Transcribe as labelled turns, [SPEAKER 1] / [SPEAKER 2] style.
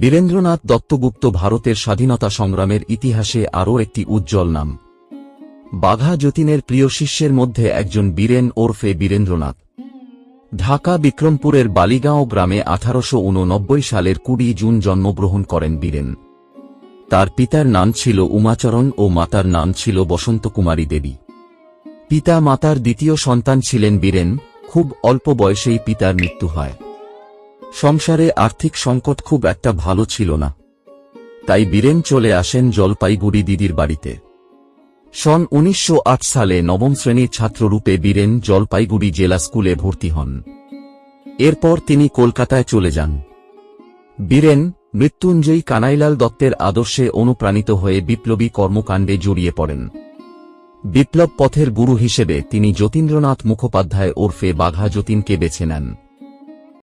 [SPEAKER 1] বীরেন্দ্রনাথ দত্তগুপ্ত ভারতের স্বাধীনতা সংগ্রামের ইতিহাসে আরও একটি উজ্জ্বল নাম। বাঘা যতীনের প্রিয় শিষ্যের মধ্যে একজন বীরেন ওরফে বীরেন্দ্রনাথ। ঢাকা বিক্রমপুরের বালিগাঁও গ্রামে 1889 সালের 20 জুন জন্মগ্রহণ করেন বীরেন। তার পিতার নাম ছিল উমাচরণ ও মাতার নাম ছিল বসন্তকুমারী দেবী। পিতা মাতার দ্বিতীয় সন্তান ছিলেন বীরেন। খুব অল্প বয়সেই পিতার মৃত্যু হয়। সংসারে আর্থিক সংকট খুব একটা ভালো ছিল না, তাই বীরেন চলে আসেন জলপাইগুড়ি দিদির বাড়িতে। সন 1908 সালে নবম শ্রেণীর ছাত্ররূপে বীরেন জলপাইগুড়ি জেলা স্কুলে ভর্তি হন। এরপর তিনি কলকাতায় চলে যান। বীরেন মৃত্যুঞ্জয়ী কানাইলাল দত্তের আদর্শে অনুপ্রাণিত হয়ে বিপ্লবী কর্মকাণ্ডে জড়িয়ে পড়েন। বিপ্লব পথের গুরু হিসেবে তিনি যতীন্দ্রনাথ মুখোপাধ্যায় ওরফে বাঘা যতীনকে বেছে নেন।